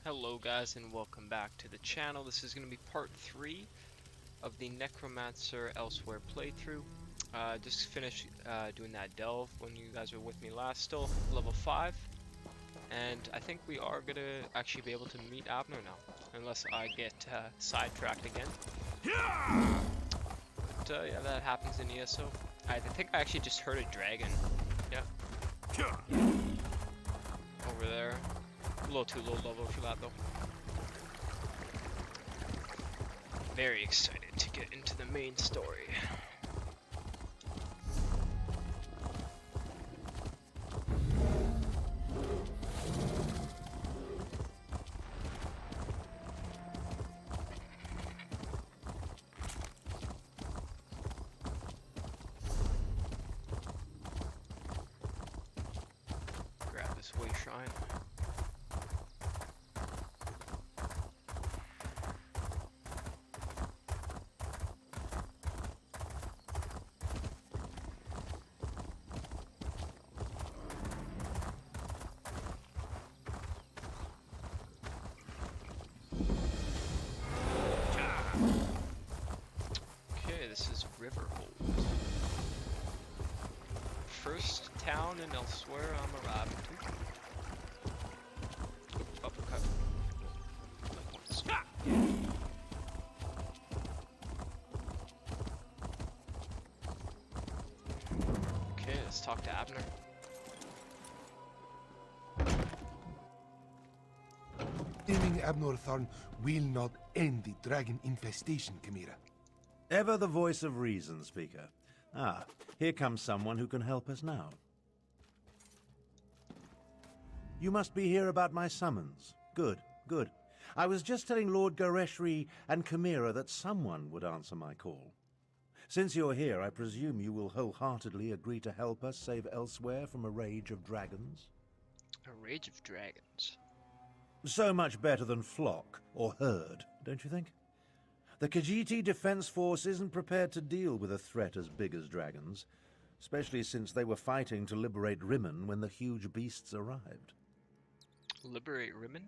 Hello guys and welcome back to the channel. This is going to be part 3 of the Necromancer Elsweyr playthrough. Just finished doing that delve when you guys were with me last, still level 5. And I think we are going to actually be able to meet Abner now, unless I get sidetracked again. But yeah, that happens in ESO. I think I actually just heard a dragon. Yeah. Over there. A little too low level for that though. Very excited to get into the main story. Grab this way shrine. This is Riverhold. First town in Elsweyr I'm arriving to. Uppercut. Okay, let's talk to Abner. Aiming Abner Tharn will not end the dragon infestation, Chimera. Ever the voice of reason, Speaker. Ah, here comes someone who can help us now. You must be here about my summons. Good, good. I was just telling Lord Gareshri and Chimera that someone would answer my call. Since you're here, I presume you will wholeheartedly agree to help us save Elsweyr from a rage of dragons? A rage of dragons? So much better than flock or herd, don't you think? The Khajiit Defense Force isn't prepared to deal with a threat as big as dragons, especially since they were fighting to liberate Rimmen when the huge beasts arrived. Liberate Rimmen?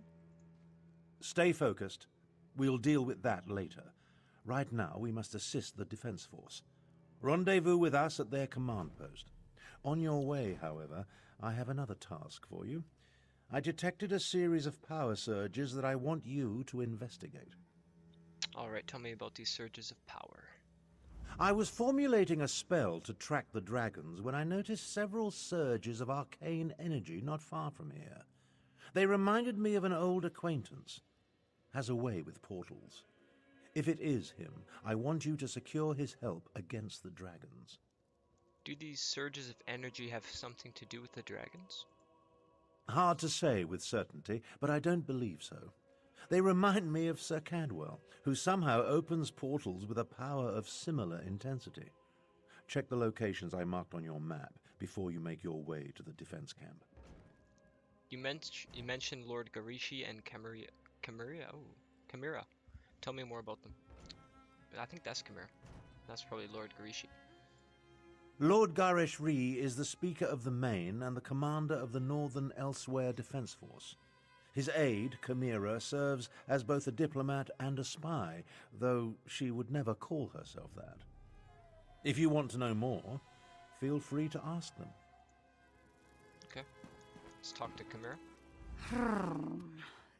Stay focused. We'll deal with that later. Right now, we must assist the Defense Force. Rendezvous with us at their command post. On your way, however, I have another task for you. I detected a series of power surges that I want you to investigate. Alright, tell me about these surges of power. I was formulating a spell to track the dragons when I noticed several surges of arcane energy not far from here. They reminded me of an old acquaintance. Has a way with portals. If it is him, I want you to secure his help against the dragons. Do these surges of energy have something to do with the dragons? Hard to say with certainty, but I don't believe so. They remind me of Sir Cadwell, who somehow opens portals with a power of similar intensity. Check the locations I marked on your map before you make your way to the defense camp. You mentioned Lord Garishi and Chimera. Oh, Chimera. Tell me more about them. I think that's Chimera. That's probably Lord Garishi. Lord Gareshri is the Speaker of the Main and the commander of the Northern Elsweyr Defense Force. His aide, Chimera, serves as both a diplomat and a spy, though she would never call herself that. If you want to know more, feel free to ask them. Okay, let's talk to Chimera.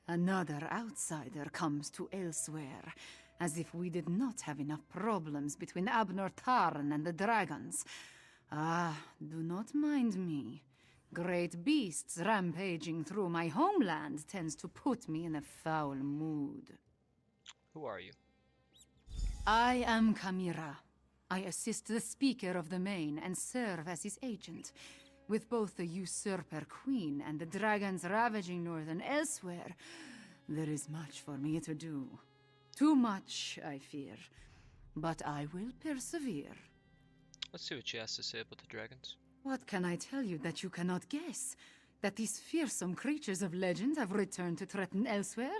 Another outsider comes to Elsweyr, as if we did not have enough problems between Abner Tharn and the dragons. Ah, do not mind me. Great beasts rampaging through my homeland tends to put me in a foul mood. Who are you? I am Chimera. I assist the Speaker of the Main and serve as his agent. With both the usurper queen and the dragons ravaging northern Elsweyr, there is much for me to do. Too much, I fear. But I will persevere. Let's see what she has to say about the dragons. What can I tell you that you cannot guess? That these fearsome creatures of legend have returned to threaten Elsweyr?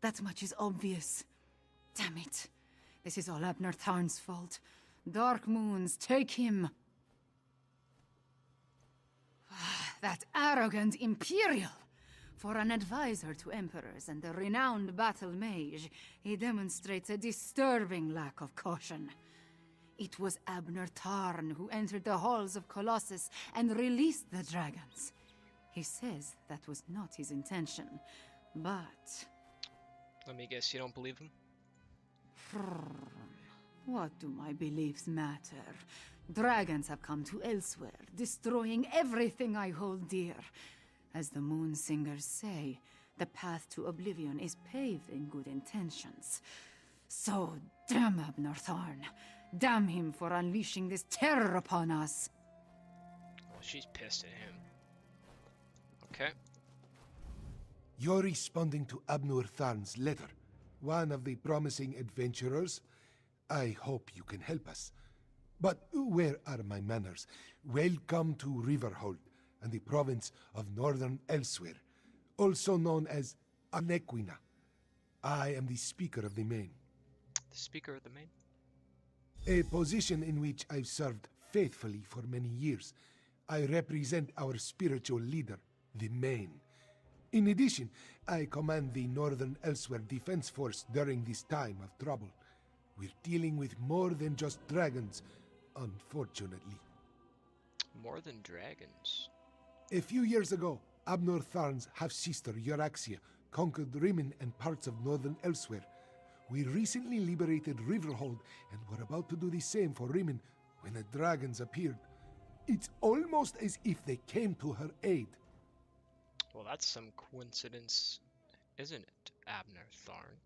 That much is obvious. Damn it. This is all Abner Tharn's fault. Dark moons, take him! That arrogant Imperial! For an advisor to emperors and a renowned battle mage, he demonstrates a disturbing lack of caution. It was Abner Tarn who entered the halls of Colossus and released the dragons. He says that was not his intention, but... Let me guess, you don't believe him? What do my beliefs matter? Dragons have come to Elsweyr, destroying everything I hold dear. As the Moon Singers say, the path to oblivion is paved in good intentions. So, damn Abner Tarn. Damn him for unleashing this terror upon us. Well, she's pissed at him. Okay. You're responding to Abner Tharn's letter, one of the promising adventurers. I hope you can help us. But where are my manners? Welcome to Riverhold and the province of Northern Elsweyr, also known as Anequina. I am the Speaker of the Main. The Speaker of the Main? A position in which I've served faithfully for many years. I represent our spiritual leader, the Main. In addition, I command the Northern Elsweyr Defense Force during this time of trouble. We're dealing with more than just dragons, unfortunately. More than dragons? A few years ago, Abner Tharn's half-sister, Euraxia, conquered Rimen and parts of Northern Elsweyr. We recently liberated Riverhold and were about to do the same for Rimen when the dragons appeared. It's almost as if they came to her aid. Well, that's some coincidence, isn't it, Abner Tharn?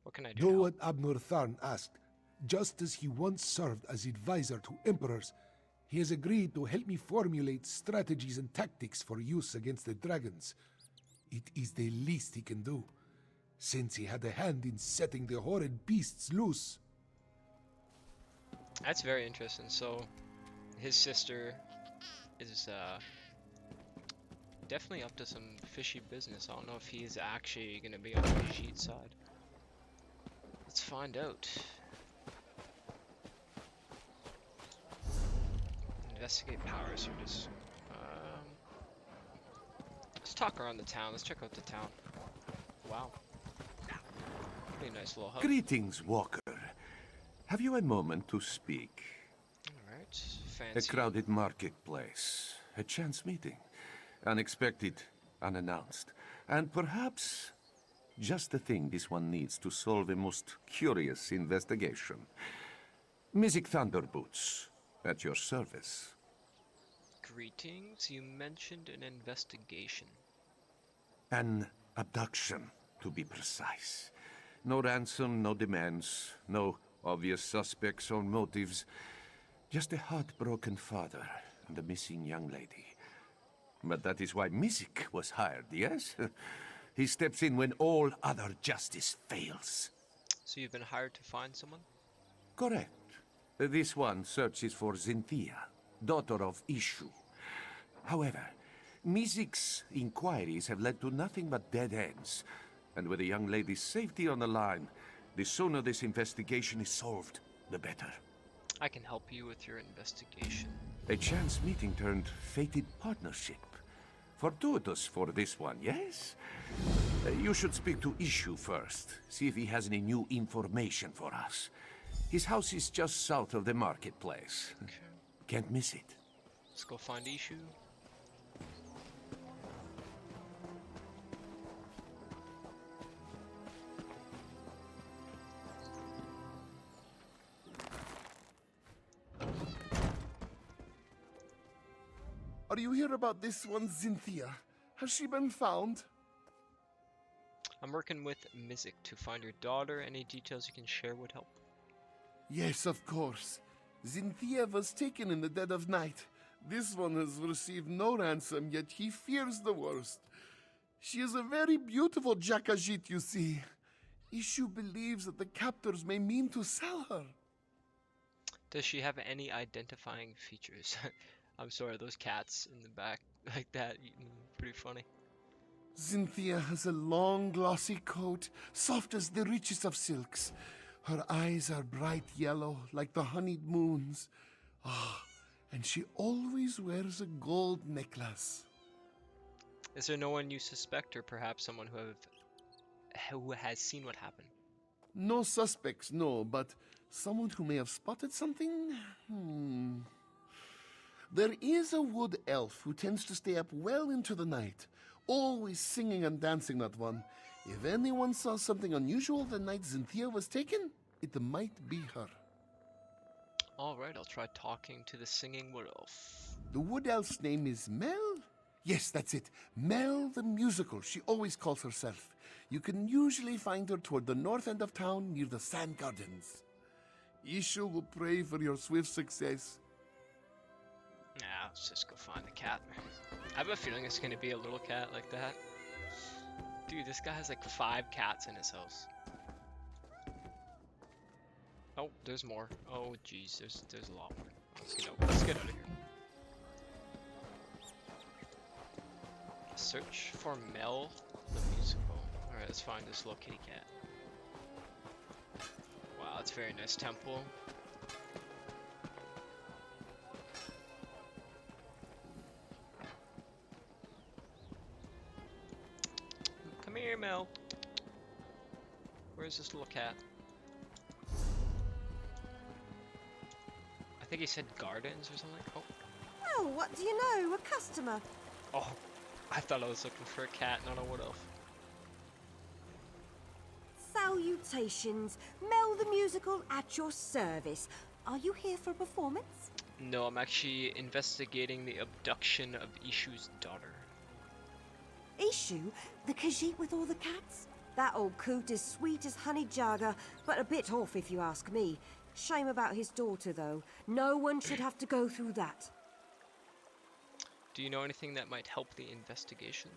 What can I do Do now? what Abner Tharn asked. Just as he once served as advisor to emperors, he has agreed to help me formulate strategies and tactics for use against the dragons. It is the least he can do, since he had a hand in setting the horrid beasts loose. That's very interesting. So, his sister is definitely up to some fishy business. I don't know if he is actually going to be on the Brigitte side. Let's find out. Investigate powers are just... let's talk around the town. Let's check out the town. Wow. Pretty nice little hub. Greetings, Walker. Have you a moment to speak? Alright, A fancy. crowded marketplace, a chance meeting, unexpected, unannounced, and perhaps just the thing this one needs to solve a most curious investigation. Mystic Thunderboots, at your service. Greetings, you mentioned an investigation. An abduction, to be precise. No ransom, no demands, no obvious suspects or motives. Just a heartbroken father and a missing young lady. But that is why Mystic was hired, yes? He steps in when all other justice fails. So you've been hired to find someone? Correct. This one searches for Xynthia, daughter of Ishu. However, Mystic's inquiries have led to nothing but dead ends. And with a young lady's safety on the line, the sooner this investigation is solved, the better. I can help you with your investigation. A chance meeting turned fated partnership. Fortuitous for this one, yes? You should speak to Ishu first, see if he has any new information for us. His house is just south of the marketplace. Okay. Can't miss it. Let's go find Ishu. Are you here about this one, Xynthia? Has she been found? I'm working with Mystic to find your daughter. Any details you can share would help. Yes, of course. Xynthia was taken in the dead of night. This one has received no ransom, yet he fears the worst. She is a very beautiful Jakajit, you see. Ishu believes that the captors may mean to sell her. Does she have any identifying features? I'm sorry, those cats in the back like that, pretty funny. Xynthia has a long, glossy coat, soft as the richest of silks. Her eyes are bright yellow, like the honeyed moons. Ah, and she always wears a gold necklace. Is there no one you suspect, or perhaps someone who has seen what happened? No suspects, no, but someone who may have spotted something? There is a wood elf who tends to stay up well into the night, always singing and dancing, that one. If anyone saw something unusual the night Xynthia was taken, it might be her. Alright, I'll try talking to the singing wood elf. The wood elf's name is Mel? Yes, that's it. Mel the Musical, she always calls herself. You can usually find her toward the north end of town near the Sand Gardens. Ishu will pray for your swift success. Nah, let's just go find the cat. I have a feeling it's gonna be a little cat like that. Dude, this guy has like 5 cats in his house. Oh, there's more. Oh, jeez, there's a lot more. Let's get out of here. Search for Mel the Musical. Alright, let's find this little kitty cat. Wow, it's a very nice temple. Come here, Mel. Where's this little cat? I think he said gardens or something. Oh. Oh, what do you know? A customer. Oh, I thought I was looking for a cat, not a wood elf. Salutations. Mel the Musical at your service. Are you here for a performance? No, I'm actually investigating the abduction of Ishu's daughter. Ishu, the Khajiit with all the cats? That old coot is sweet as honey jagger, but a bit off if you ask me. Shame about his daughter, though. No one should have to go through that. Do you know anything that might help the investigation?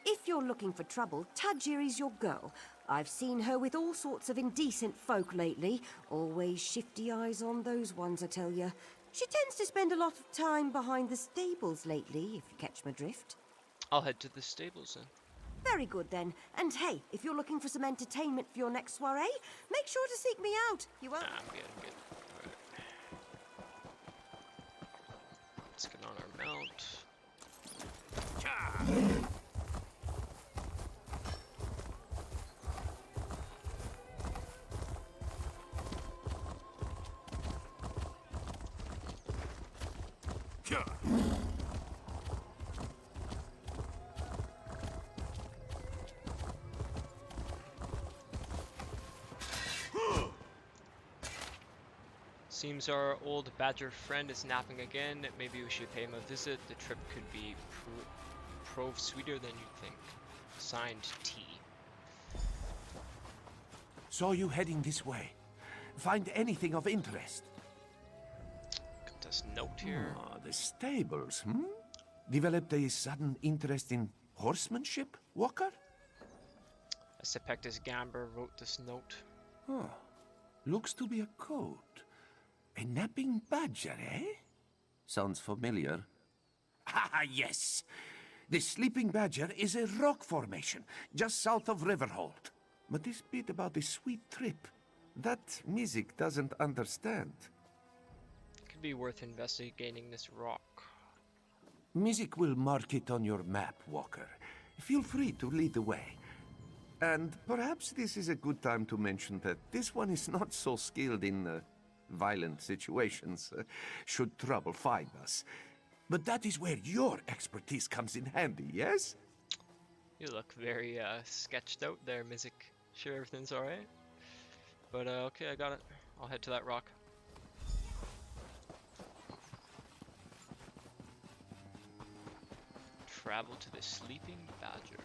If you're looking for trouble, Tajiri's your girl. I've seen her with all sorts of indecent folk lately. Always shifty eyes on those ones, I tell you. She tends to spend a lot of time behind the stables lately, if you catch my drift. I'll head to the stables then. Very good then. And hey, if you're looking for some entertainment for your next soiree, make sure to seek me out. You won't. Nah, I'm good. Alright. Let's get on our mount. Seems our old badger friend is napping again. Maybe we should pay him a visit. The trip could be prove sweeter than you think. Signed, T. Saw you heading this way. Find anything of interest? Got this note here. Ah, the stables, Developed a sudden interest in horsemanship, Walker? I suspect this Gamber wrote this note. Oh, looks to be a coat. A napping badger, eh? Sounds familiar. Ah, yes. The sleeping badger is a rock formation just south of Riverhold. But this bit about the sweet trip, that music doesn't understand. Could be worth investigating this rock. Music will mark it on your map, Walker. Feel free to lead the way. And perhaps this is a good time to mention that this one is not so skilled in violent situations, should trouble find us. But that is where your expertise comes in handy, yes? You look very sketched out there, Mizik. Sure everything's alright? But okay, I got it. I'll head to that rock. Travel to the sleeping badger.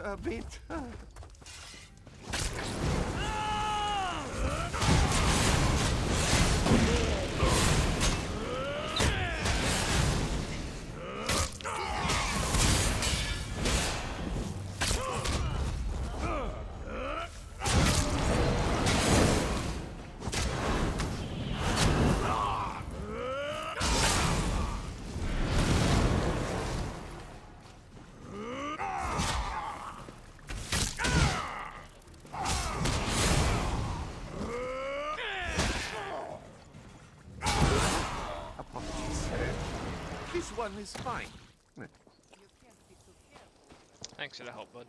A bit. This one is fine. Thanks for the help, bud.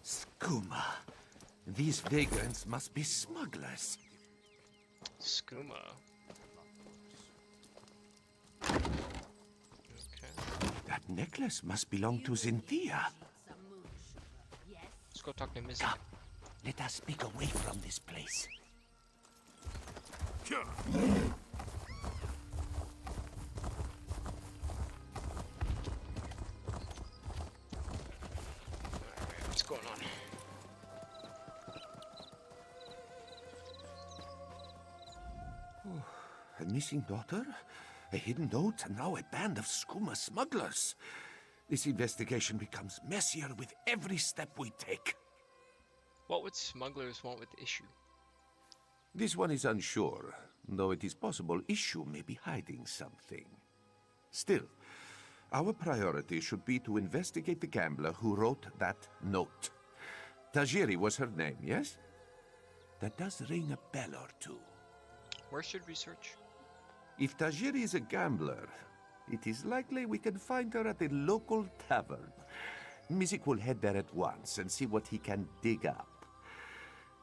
Skooma. These vagrants must be smugglers. Skooma. Okay. That necklace must belong to Cynthia. Let's go talk to Mizzy. Come, let us speak away from this place. What's going on? A missing daughter, a hidden note, and now a band of skooma smugglers. This investigation becomes messier with every step we take. What would smugglers want with Issue? This one is unsure, though it is possible Issue may be hiding something. Still, our priority should be to investigate the gambler who wrote that note. Tajiri was her name, yes? That does ring a bell or two. Where should we search? If Tajiri is a gambler, it is likely we can find her at a local tavern. Mizik will head there at once and see what he can dig up.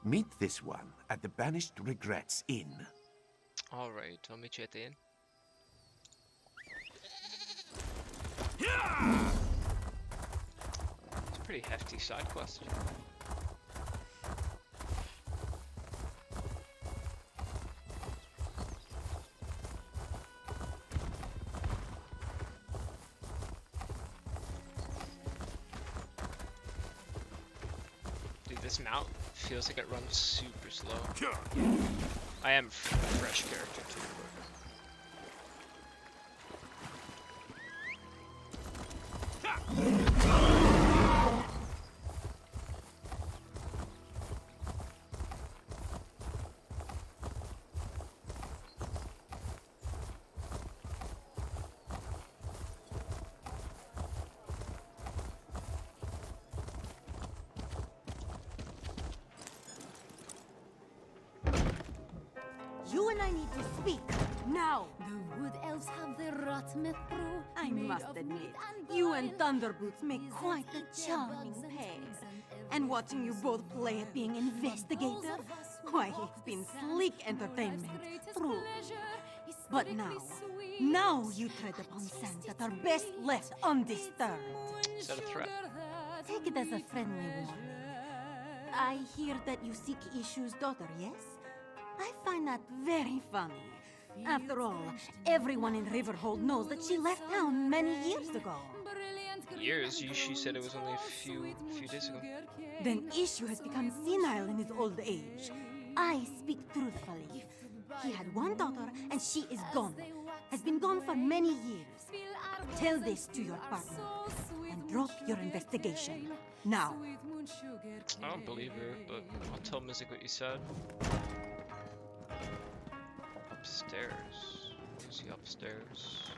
Meet this one at the Banished Regrets Inn. Alright, I'll meet you at the inn. It's a pretty hefty side quest. Dude, this mount feels like it runs super slow. I am a fresh character too. You and I need to speak. Now! The wood elves have their rot myth brew. I must admit, you and Thunderboots make quite a charming pair. And watching you both play at being investigator, why, it's been sleek entertainment, truly. But now you tread upon sands that are best left undisturbed. Is that a threat? Take it as a friendly one. I hear that you seek Issue's daughter, yes? I find that very funny. After all, everyone in Riverhold knows that she left town many years ago. Years? She said it was only a few days ago. Then Issue has become senile in his old age. I speak truthfully. He had one daughter and she is gone. Has been gone for many years. Tell this to your partner and drop your investigation. Now. I don't believe her, but I'll tell Mizik what you said. Upstairs. Who's he upstairs?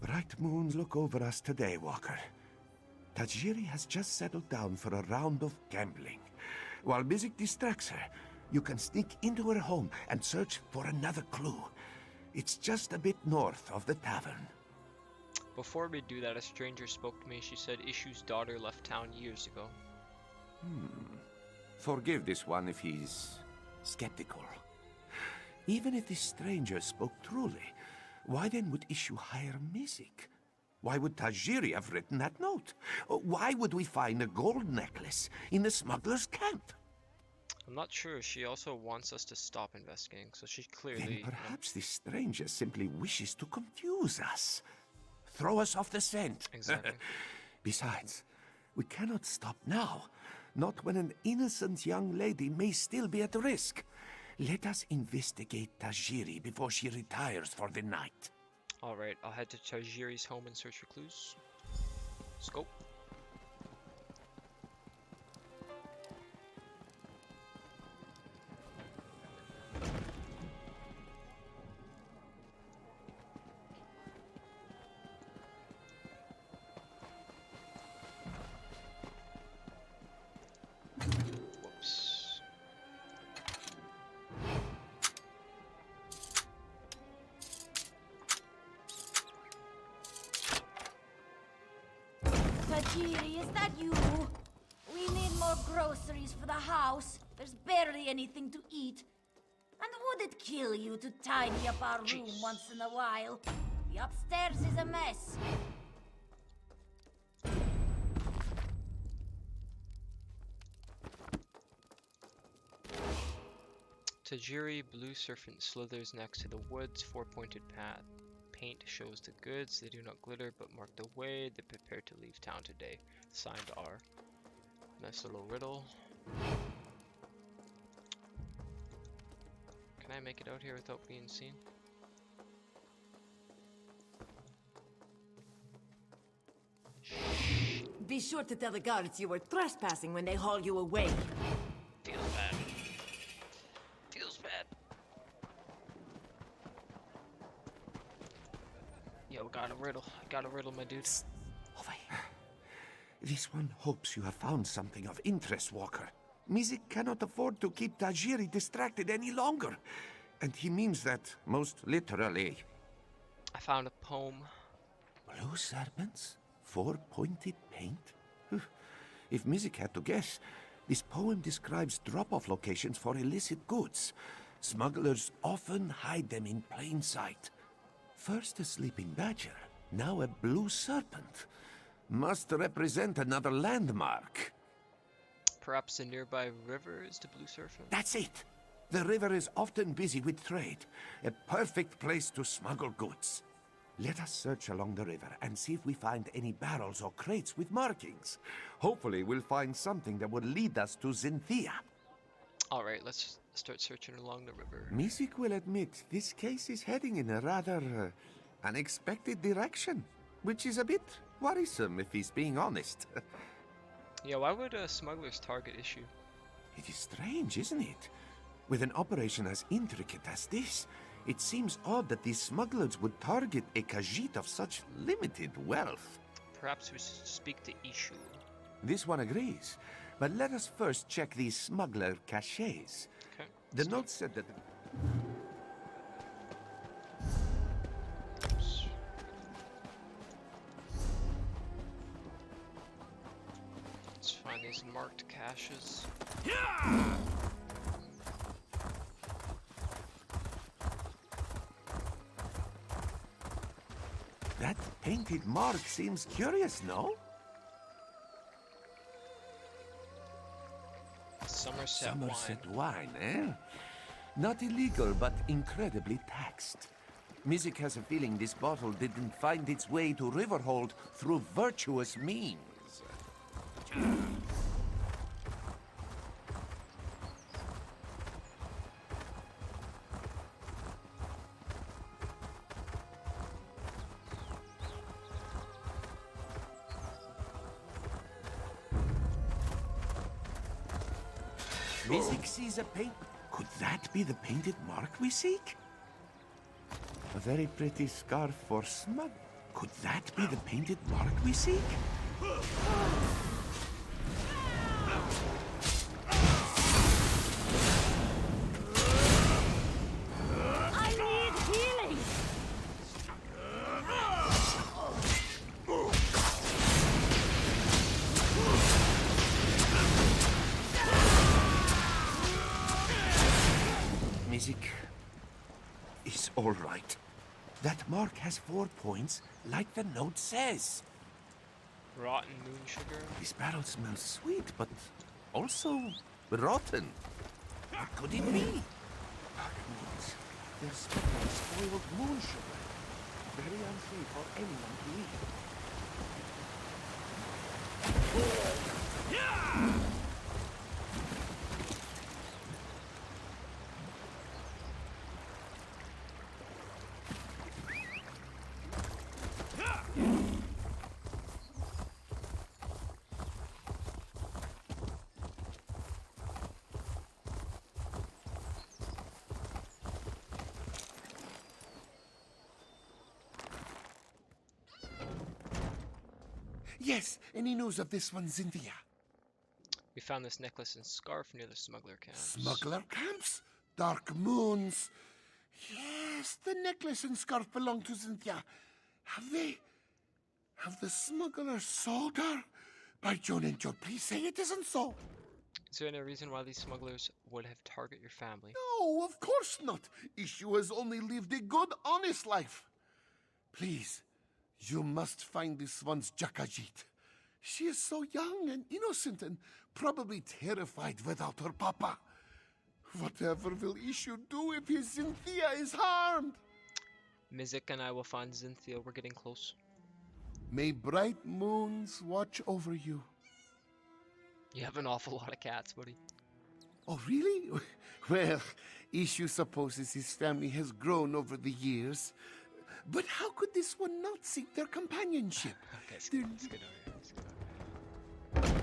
Bright moons look over us today, Walker. Tajiri has just settled down for a round of gambling. While Mizik distracts her, you can sneak into her home and search for another clue. It's just a bit north of the tavern. Before we do that, a stranger spoke to me. She said Issue's daughter left town years ago. Forgive this one if he's skeptical. Even if this stranger spoke truly, why then would Issue hire Mizik? Why would Tajiri have written that note? Why would we find a gold necklace in the smuggler's camp? I'm not sure. She also wants us to stop investigating, so she clearly... Then perhaps this stranger simply wishes to confuse us. Throw us off the scent. Exactly. Besides, we cannot stop now. Not when an innocent young lady may still be at risk. Let us investigate Tajiri before she retires for the night. Alright, I'll head to Tajiri's home and search for clues. Scope. Tajiri, is that you? We need more groceries for the house. There's barely anything to eat. And would it kill you to tidy up our room once in a while? The upstairs is a mess. Tajiri, blue serpent slithers next to the woods, four-pointed path. Paint shows the goods. They do not glitter, but mark the way. They prepare to leave town today. Signed R. Nice little riddle. Can I make it out here without being seen? Be sure to tell the guards you were trespassing when they haul you away. Feels bad. Feels bad. Yo, got a riddle. Got a riddle, my dude. Over here. This one hopes you have found something of interest, Walker. Mizik cannot afford to keep Tajiri distracted any longer. And he means that most literally. I found a poem. Blue serpents? Four-pointed paint? If Mizik had to guess, this poem describes drop-off locations for illicit goods. Smugglers often hide them in plain sight. First a sleeping badger, now a blue serpent. Must represent another landmark. Perhaps the nearby river is the blue serpent? That's it. The river is often busy with trade. A perfect place to smuggle goods. Let us search along the river and see if we find any barrels or crates with markings. Hopefully we'll find something that will lead us to Zinthia. Alright, let's start searching along the river. Mizik will admit this case is heading in a rather unexpected direction, which is a bit worrisome if he's being honest. Yeah, why would a smuggler's target issue? It is strange, isn't it? With an operation as intricate as this, it seems odd that these smugglers would target a Khajiit of such limited wealth. Perhaps we should speak to Ishu. This one agrees, but let us first check these smuggler caches. Okay. The note said that... Oops. Let's find these marked caches. That painted mark seems curious, no? Somerset wine, eh? Not illegal, but incredibly taxed. Mizik has a feeling this bottle didn't find its way to Riverhold through virtuous means. Mizik sees a paint... Could that be the painted mark we seek? A very pretty scarf for smug... Could that be the painted mark we seek? I need healing! Mizik is all right. That mark has 4 points, like the note says. Rotten moon sugar. This barrel smells sweet, but also rotten. What could it be? Dark moons. They're smelling spoiled moon sugar. Very unsafe for anyone to eat. Yes, any news of this one, Zinthia? We found this necklace and scarf near the smuggler camps. Smuggler camps? Dark moons? Yes, the necklace and scarf belong to Zinthia. Have the smugglers sold her? By June and June, please say it isn't so. Is there any reason why these smugglers would have targeted your family? No, of course not. Issue has only lived a good, honest life. Please, you must find this one's Jakajit. She is so young and innocent and probably terrified without her papa. Whatever will Issue do if his Cynthia is harmed? Mizik and I will find Cynthia. We're getting close. May bright moons watch over you. You have an awful lot of cats, buddy. Oh, really? Well, Issue supposes his family has grown over the years. But how could this one not seek their companionship? Okay, let's get over here. Let's get over here.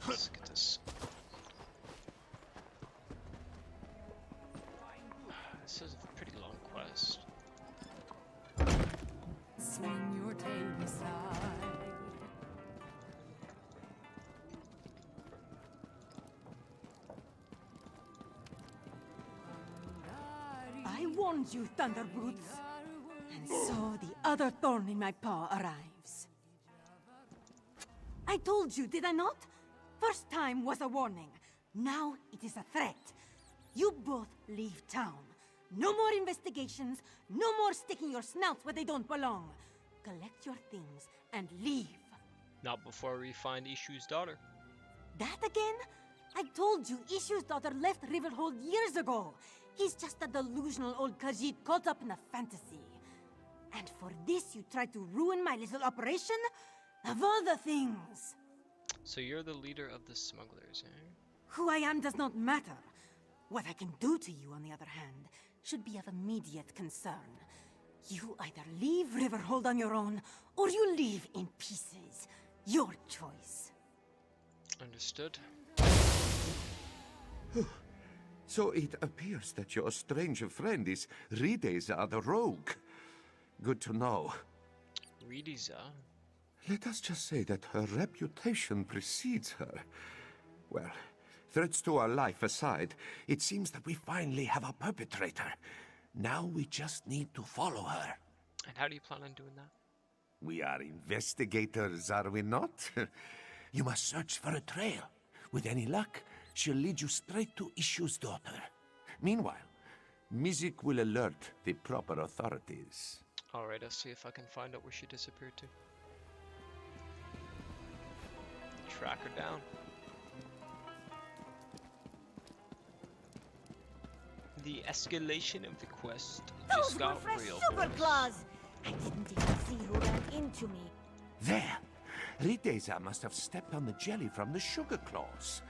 Let's get this. This is a pretty long quest. Swing your tail beside. I warned you, Thunderbrutes. And so the other thorn in my paw arrives. I told you, did I not? First time was a warning. Now it is a threat. You both leave town. No more investigations. No more sticking your snouts where they don't belong. Collect your things and leave. Not before we find Ishu's daughter. That again? I told you Ishu's daughter left Riverhold years ago. He's just a delusional old Khajiit caught up in a fantasy. And for this you tried to ruin my little operation? Of all the things! So you're the leader of the smugglers, eh? Who I am does not matter. What I can do to you, on the other hand, should be of immediate concern. You either leave Riverhold on your own, or you leave in pieces. Your choice. Understood. So it appears that your strange friend is Rideza the rogue. Good to know. Ridiza? Let us just say that her reputation precedes her. Well, threats to our life aside, it seems that we finally have a perpetrator. Now we just need to follow her. And how do you plan on doing that? We are investigators, are we not? You must search for a trail. With any luck, she'll lead you straight to Ishu's daughter. Meanwhile, Mizik will alert the proper authorities. Alright, I'll see if I can find out where she disappeared to. Track her down. The escalation of the quest Those just were got fresh real. sugar claws! I didn't even see who ran into me. There! Rideza must have stepped on the jelly from the sugar claws.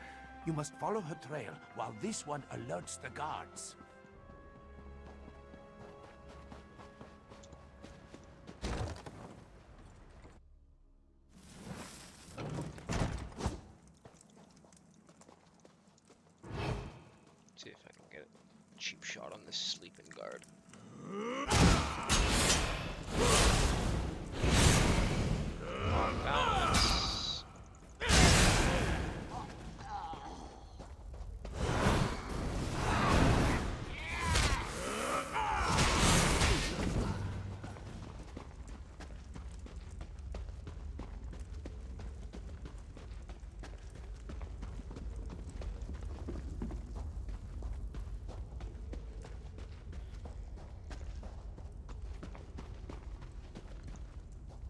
You must follow her trail while this one alerts the guards. See if I can get a cheap shot on this sleeping guard. On balance.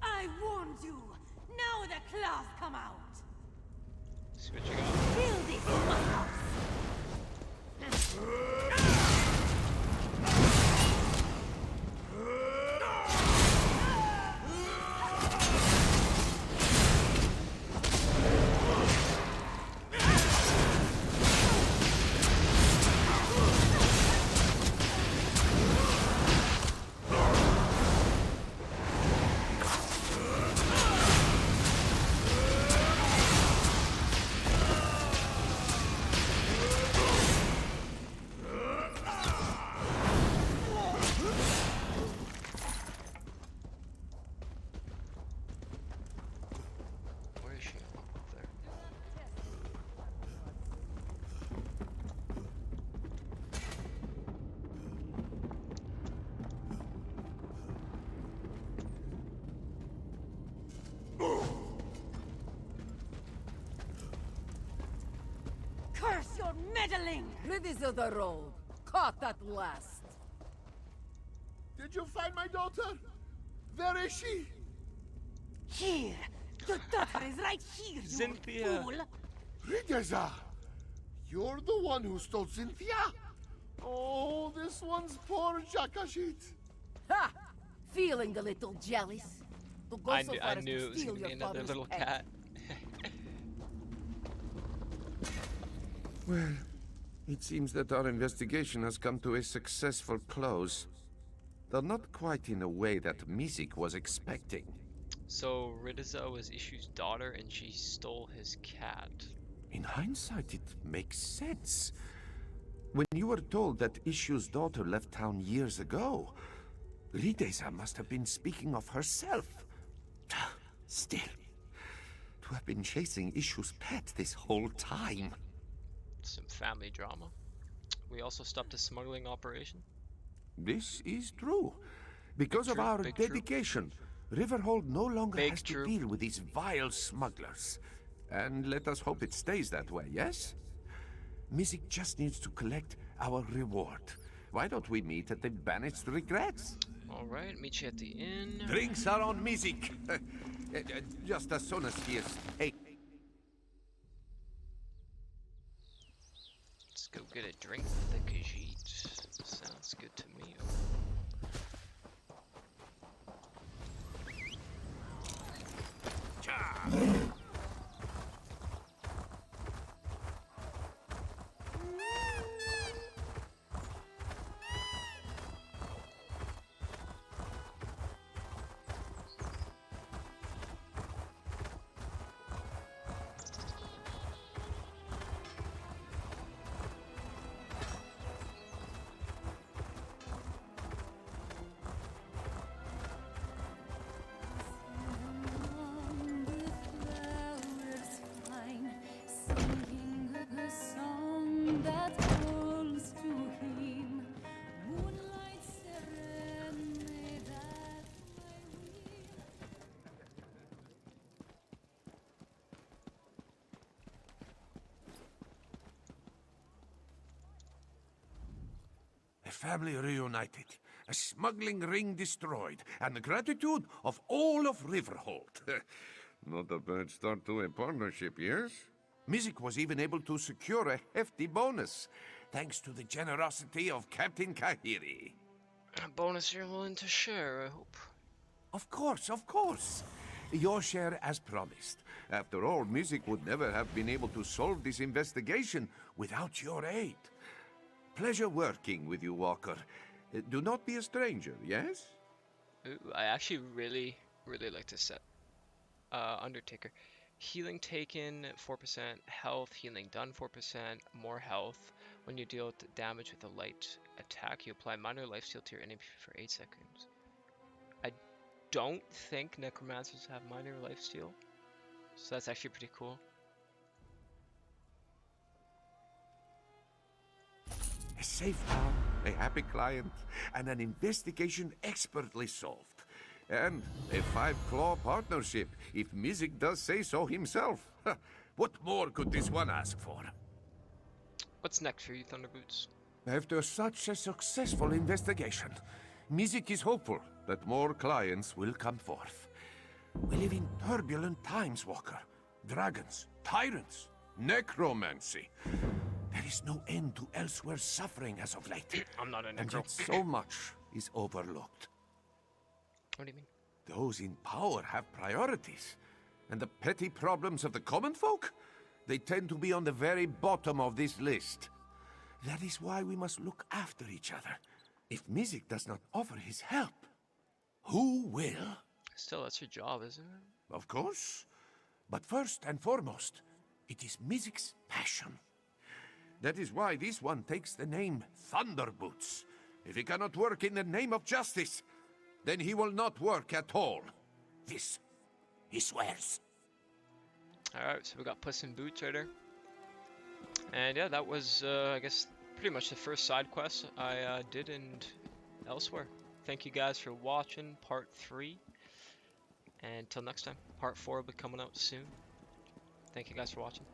I warned you! Now the claws come out! See what you got. Kill this motherfucker! Curse your meddling! Riverhold, caught at last. Did you find my daughter? Where is she? Here! Your daughter is right here, you Cynthia. fool! Rideza! You're the one who stole Cynthia? Oh, this one's poor Jakashit. Ha! Feeling a little jealous? To go so far I as knew to it was steal gonna your be another father's little pet. cat. Well, it seems that our investigation has come to a successful close. Though not quite in a way that Mizik was expecting. So Ridiza was Ishu's daughter and she stole his cat. In hindsight, it makes sense. When you were told that Ishu's daughter left town years ago, Rideza must have been speaking of herself. Still, to have been chasing Ishu's pet this whole time. Some family drama. We also stopped a smuggling operation. This is true. Because of True, our big true. dedication, Riverhold no longer Big has true. to deal with these vile smugglers. And let us hope it stays that way, yes? Mizik just needs to collect our reward. Why don't we meet at the Banished Regrets? Alright, meet you at the inn. Drinks are on Mizik. Just as soon as he is... Hey, Let's go get a drink with the Khajiit. Sounds good to me. a family reunited, a smuggling ring destroyed, and the gratitude of all of Riverhold. Not a bad start to a partnership, yes? Mizik was even able to secure a hefty bonus, thanks to the generosity of Captain Kahiri. A bonus you're willing to share, I hope. Of course, of course. Your share as promised. After all, Mizik would never have been able to solve this investigation without your aid. Pleasure working with you, Walker. Do not be a stranger, yes? Ooh, I actually really like this set. Undertaker. Healing taken, 4%. Health, healing done, 4%. More health. When you deal damage with a light attack, you apply minor lifesteal to your enemy for 8 seconds. I don't think necromancers have minor lifesteal, so that's actually pretty cool. A safe town, a happy client, and an investigation expertly solved. And a 5-claw partnership, if Mizik does say so himself. What more could this one ask for? What's next for you, Thunderboots? After such a successful investigation, Mizik is hopeful that more clients will come forth. We live in turbulent times, Walker. Dragons, tyrants, necromancy. There is no end to Elsweyr's suffering as of late. I'm not a And necro. yet so much is overlooked. What do you mean? Those in power have priorities. And the petty problems of the common folk? They tend to be on the very bottom of this list. That is why we must look after each other. If Mizik does not offer his help, who will? Still, that's your job, isn't it? Of course. But first and foremost, it is Mizik's passion. That is why this one takes the name Thunderboots. If he cannot work in the name of justice, then he will not work at all. This, he swears. Alright, so we got Puss in Boots right there. And yeah, that was, I guess, pretty much the first side quest I did in Elsweyr. Thank you guys for watching part 3. And until next time, part 4 will be coming out soon. Thank you guys for watching.